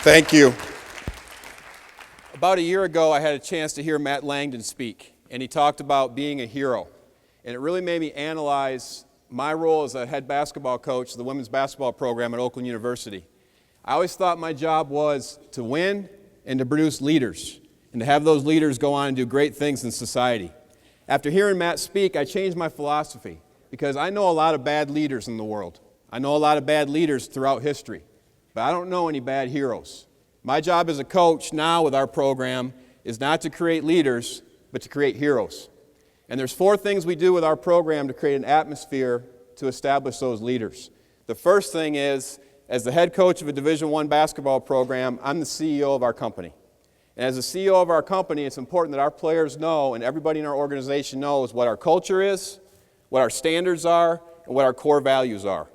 Thank you. About a year ago, I had a chance to hear Matt Langdon speak, and he talked about being a hero. And it really made me analyze my role as a head basketball coach of the women's basketball program at Oakland University. I always thought my job was to win and to produce leaders, and to have those leaders go on and do great things in society. After hearing Matt speak, I changed my philosophy, because I know a lot of bad leaders in the world. I know a lot of bad leaders throughout history, but I don't know any bad heroes. My job as a coach now with our program is not to create leaders, but to create heroes. And there's 4 things we do with our program to create an atmosphere to establish those leaders. The first thing is, as the head coach of a Division I basketball program, I'm the CEO of our company. And as the CEO of our company, it's important that our players know and everybody in our organization knows what our culture is, what our standards are, and what our core values are.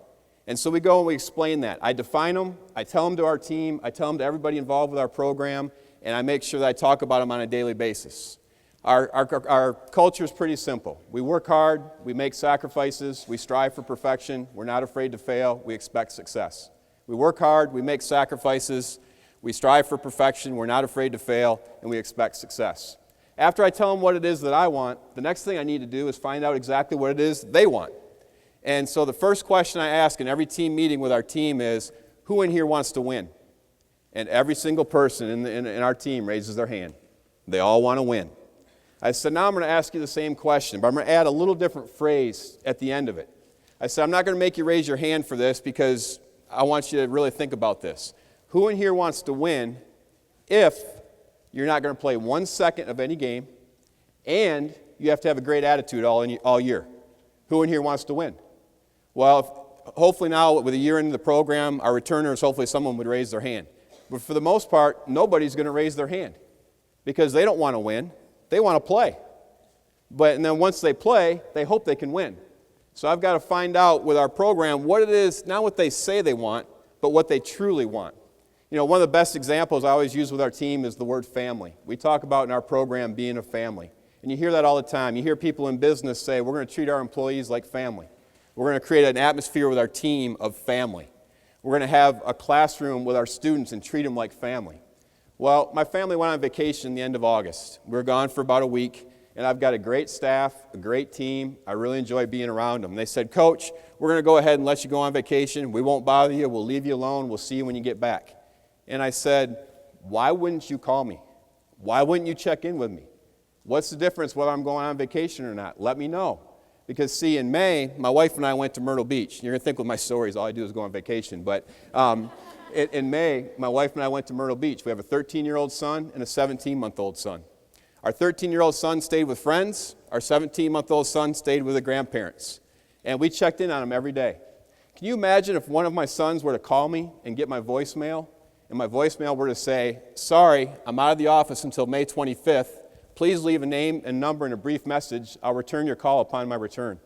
And so we go and we explain that. I define them, I tell them to our team, I tell them to everybody involved with our program, and I make sure that I talk about them on a daily basis. Our culture is pretty simple. We work hard, we make sacrifices, we strive for perfection, we're not afraid to fail, we expect success. We work hard, we make sacrifices, we strive for perfection, we're not afraid to fail, and we expect success. After I tell them what it is that I want, the next thing I need to do is find out exactly what it is they want. And so the first question I ask in every team meeting with our team is, who in here wants to win? And every single person in our team raises their hand. They all want to win. I said, now I'm going to ask you the same question, but I'm going to add a little different phrase at the end of it. I said, I'm not going to make you raise your hand for this because I want you to really think about this. Who in here wants to win if you're not going to play 1 second of any game and you have to have a great attitude all year? Who in here wants to win? Well, hopefully now, with a year into the program, our returners, hopefully someone would raise their hand. But for the most part, nobody's going to raise their hand because they don't want to win. They want to play. And then once they play, they hope they can win. So I've got to find out with our program what it is, not what they say they want, but what they truly want. You know, one of the best examples I always use with our team is the word family. We talk about in our program being a family. And you hear that all the time. You hear people in business say, we're going to treat our employees like family. We're going to create an atmosphere with our team of family. We're going to have a classroom with our students and treat them like family. Well, my family went on vacation the end of August. We were gone for about a week, and I've got a great staff, a great team. I really enjoy being around them. They said, Coach, we're going to go ahead and let you go on vacation. We won't bother you. We'll leave you alone. We'll see you when you get back. And I said, why wouldn't you call me? Why wouldn't you check in with me? What's the difference whether I'm going on vacation or not? Let me know. Because, see, in May, my wife and I went to Myrtle Beach. You're going to think with my stories, all I do is go on vacation. But in May, my wife and I went to Myrtle Beach. We have a 13-year-old son and a 17-month-old son. Our 13-year-old son stayed with friends. Our 17-month-old son stayed with the grandparents. And we checked in on him every day. Can you imagine if one of my sons were to call me and get my voicemail, and my voicemail were to say, sorry, I'm out of the office until May 25th. Please leave a name and number and a brief message. I'll return your call upon my return.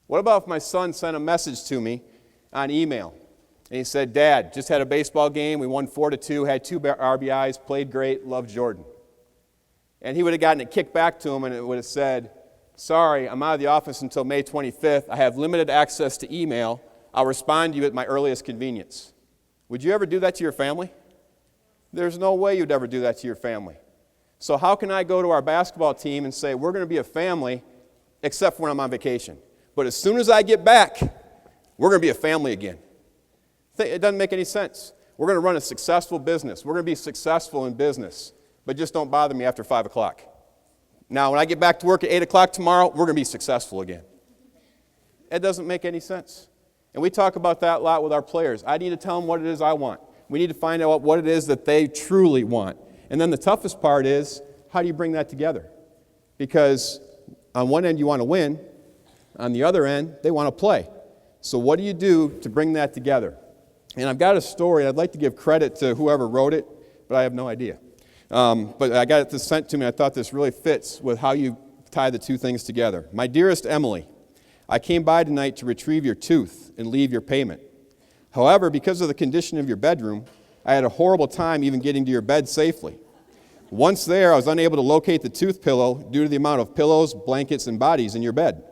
What about if my son sent a message to me on email? And he said, Dad, just had a baseball game. We won 4-2, had 2 RBIs, played great, loved Jordan. And he would have gotten it kicked back to him, and it would have said, sorry, I'm out of the office until May 25th. I have limited access to email. I'll respond to you at my earliest convenience. Would you ever do that to your family? There's no way you'd ever do that to your family. So how can I go to our basketball team and say, we're going to be a family, except for when I'm on vacation. But as soon as I get back, we're going to be a family again. It doesn't make any sense. We're going to run a successful business. We're going to be successful in business, but just don't bother me after 5 o'clock. Now, when I get back to work at 8 o'clock tomorrow, we're going to be successful again. It doesn't make any sense. And we talk about that a lot with our players. I need to tell them what it is I want. We need to find out what it is that they truly want. And then the toughest part is, how do you bring that together? Because on one end you want to win, on the other end they want to play. So what do you do to bring that together? And I've got a story. I'd like to give credit to whoever wrote it, but I have no idea. But I got it sent to me. I thought this really fits with how you tie the two things together. My dearest Emily, I came by tonight to retrieve your tooth and leave your payment. However, because of the condition of your bedroom, I had a horrible time even getting to your bed safely. Once there, I was unable to locate the tooth pillow due to the amount of pillows, blankets, and bodies in your bed.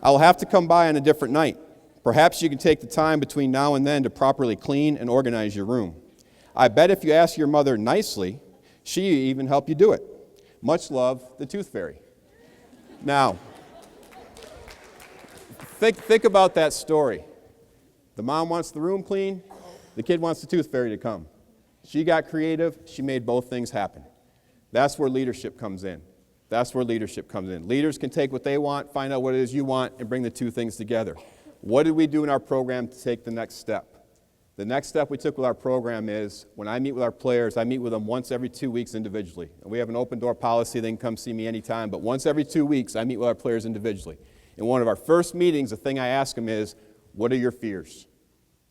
I will have to come by on a different night. Perhaps you can take the time between now and then to properly clean and organize your room. I bet if you ask your mother nicely, she even help you do it. Much love, the Tooth Fairy. Now, think about that story. The mom wants the room clean, the kid wants the Tooth Fairy to come. She got creative, she made both things happen. That's where leadership comes in. That's where leadership comes in. Leaders can take what they want, find out what it is you want, and bring the two things together. What did we do in our program to take the next step? The next step we took with our program is, when I meet with our players, I meet with them once every 2 weeks individually. And we have an open door policy, they can come see me anytime, but once every 2 weeks, I meet with our players individually. In one of our first meetings, the thing I ask them is, what are your fears?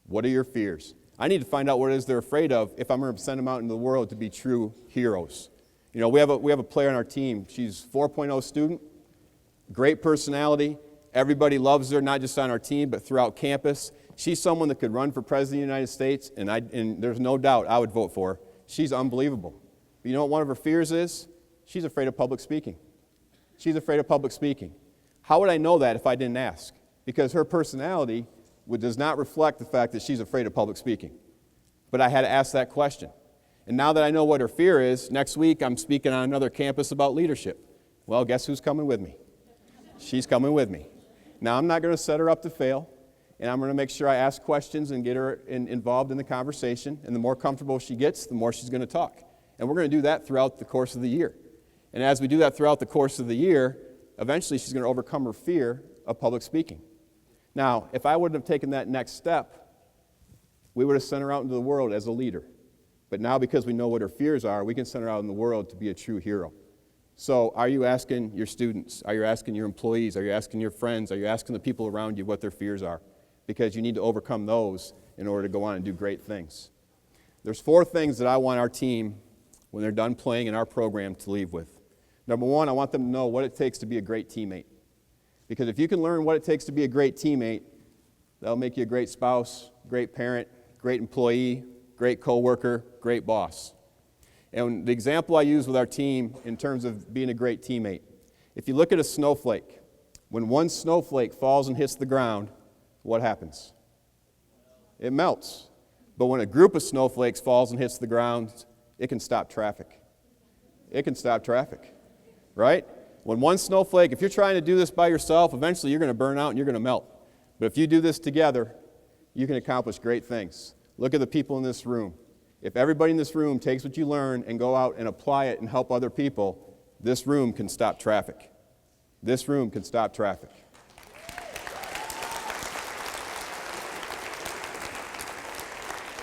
What are your fears? I need to find out what it is they're afraid of if I'm going to send them out into the world to be true heroes. You know, we have a player on our team. She's 4.0 student, great personality. Everybody loves her, not just on our team, but throughout campus. She's someone that could run for President of the United States, and there's no doubt I would vote for her. She's unbelievable. But you know what one of her fears is? She's afraid of public speaking. She's afraid of public speaking. How would I know that if I didn't ask? Because her personality does not reflect the fact that she's afraid of public speaking. But I had to ask that question. And now that I know what her fear is, next week I'm speaking on another campus about leadership. Well, guess who's coming with me? She's coming with me. Now, I'm not going to set her up to fail, and I'm going to make sure I ask questions and get her involved in the conversation. And the more comfortable she gets, the more she's going to talk. And we're going to do that throughout the course of the year. And as we do that throughout the course of the year, eventually she's going to overcome her fear of public speaking. Now, if I wouldn't have taken that next step, we would have sent her out into the world as a leader. But now, because we know what her fears are, we can send her out in the world to be a true hero. So are you asking your students? Are you asking your employees? Are you asking your friends? Are you asking the people around you what their fears are? Because you need to overcome those in order to go on and do great things. There's 4 things that I want our team, when they're done playing in our program, to leave with. Number 1, I want them to know what it takes to be a great teammate. Because if you can learn what it takes to be a great teammate, that'll make you a great spouse, great parent, great employee, great coworker, great boss. And the example I use with our team in terms of being a great teammate, if you look at a snowflake, when one snowflake falls and hits the ground, what happens? It melts. But when a group of snowflakes falls and hits the ground, it can stop traffic. It can stop traffic, right? When one snowflake, if you're trying to do this by yourself, eventually you're going to burn out and you're going to melt. But if you do this together, you can accomplish great things. Look at the people in this room. If everybody in this room takes what you learn and go out and apply it and help other people, this room can stop traffic. This room can stop traffic.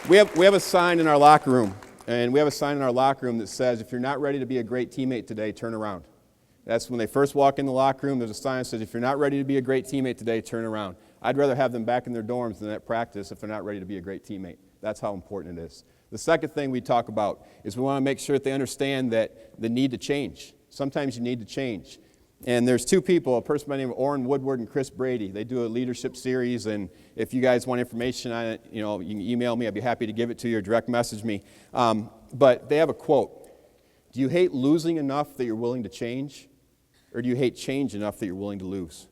We have a sign in our locker room, and we have a sign in our locker room that says, if you're not ready to be a great teammate today, turn around. That's when they first walk in the locker room, there's a sign that says, if you're not ready to be a great teammate today, turn around. I'd rather have them back in their dorms than at practice if they're not ready to be a great teammate. That's how important it is. The second thing we talk about is we want to make sure that they understand that the need to change. Sometimes you need to change. And there's 2 people, a person by the name of Orrin Woodward and Chris Brady. They do a leadership series, and if you guys want information on it, you can email me. I'd be happy to give it to you or direct message me. But they have a quote. Do you hate losing enough that you're willing to change? Or do you hate change enough that you're willing to lose?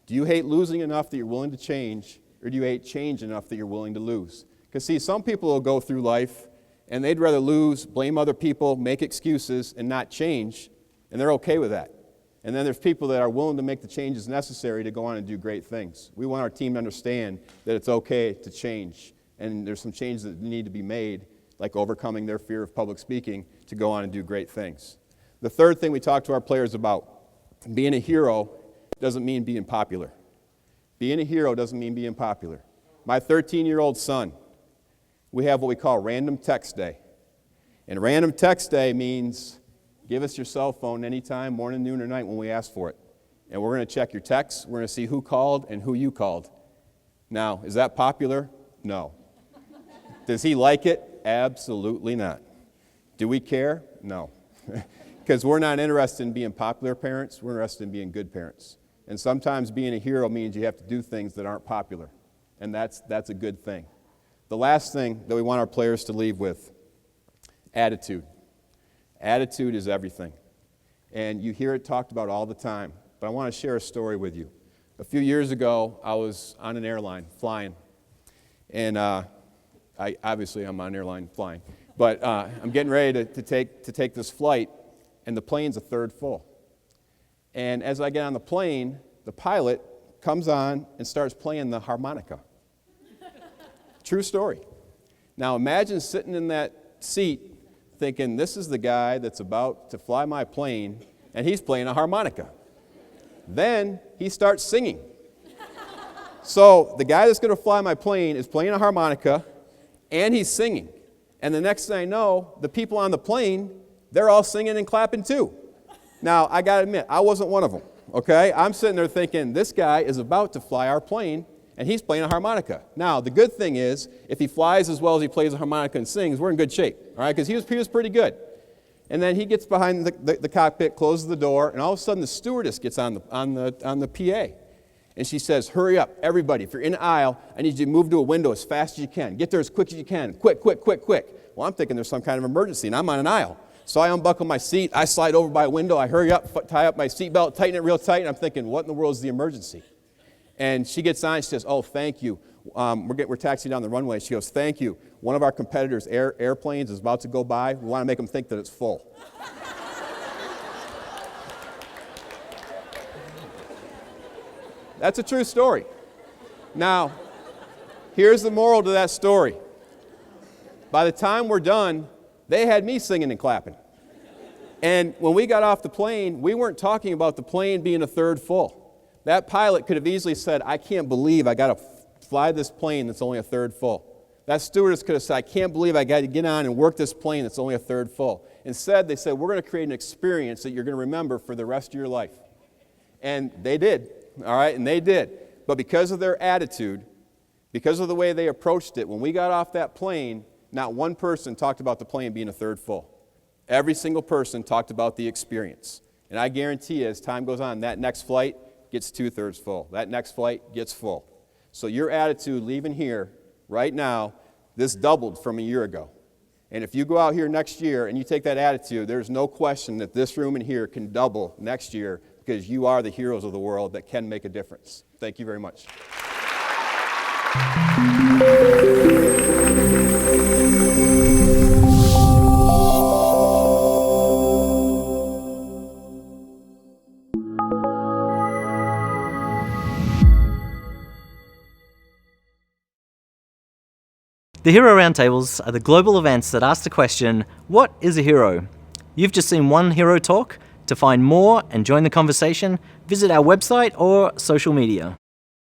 Do you hate losing enough that you're willing to change? Or do you hate change enough that you're willing to lose? Because see, some people will go through life and they'd rather lose, blame other people, make excuses, and not change, and they're okay with that. And then there's people that are willing to make the changes necessary to go on and do great things. We want our team to understand that it's okay to change, and there's some changes that need to be made, like overcoming their fear of public speaking, to go on and do great things. The third thing we talk to our players about, being a hero doesn't mean being popular. Being a hero doesn't mean being popular. My 13-year-old son, we have what we call Random Text Day. And Random Text Day means give us your cell phone anytime, morning, noon, or night when we ask for it. And we're going to check your texts. We're going to see who called and who you called. Now, is that popular? No. Does he like it? Absolutely not. Do we care? No. Because we're not interested in being popular parents. We're interested in being good parents. And sometimes being a hero means you have to do things that aren't popular. And that's a good thing. The last thing that we want our players to leave with, attitude. Attitude is everything. And you hear it talked about all the time. But I want to share a story with you. A few years ago, I was on an airline flying. And Obviously, I'm on airline flying. But I'm getting ready to take this flight, and the plane's a third full. And as I get on the plane, the pilot comes on and starts playing the harmonica. True story. Now imagine sitting in that seat thinking, this is the guy that's about to fly my plane, and he's playing a harmonica. Then he starts singing. So the guy that's going to fly my plane is playing a harmonica, and he's singing. And the next thing I know, the people on the plane, they're all singing and clapping too. Now, I got to admit, I wasn't one of them, okay? I'm sitting there thinking, this guy is about to fly our plane, and he's playing a harmonica. Now, the good thing is, if he flies as well as he plays a harmonica and sings, we're in good shape, all right? Because he was pretty good. And then he gets behind the cockpit, closes the door, and all of a sudden the stewardess gets on the PA. And she says, hurry up, everybody. If you're in the aisle, I need you to move to a window as fast as you can. Get there as quick as you can. Quick, quick, quick, quick. Well, I'm thinking there's some kind of emergency, and I'm on an aisle. So I unbuckle my seat, I slide over by a window, I hurry up, tie up my seatbelt, tighten it real tight, and I'm thinking, what in the world is the emergency? And she gets on, she says, oh, thank you. We're taxiing down the runway. She goes, thank you. One of our competitors' airplanes is about to go by. We want to make them think that it's full. That's a true story. Now, here's the moral to that story. By the time we're done, they had me singing and clapping. And when we got off the plane, we weren't talking about the plane being a third full. That pilot could have easily said, I can't believe I got to fly this plane that's only a third full. That stewardess could have said, I can't believe I got to get on and work this plane that's only a third full. Instead, they said, we're going to create an experience that you're going to remember for the rest of your life. And they did, all right, and they did. But because of their attitude, because of the way they approached it, when we got off that plane, not one person talked about the plane being a third full. Every single person talked about the experience. And I guarantee you, as time goes on, that next flight gets 2/3 full. That next flight gets full. So your attitude leaving here right now, this doubled from a year ago. And if you go out here next year and you take that attitude, there's no question that this room in here can double next year because you are the heroes of the world that can make a difference. Thank you very much. The Hero Roundtables are the global events that ask the question, what is a hero? You've just seen one hero talk. To find more and join the conversation, visit our website or social media.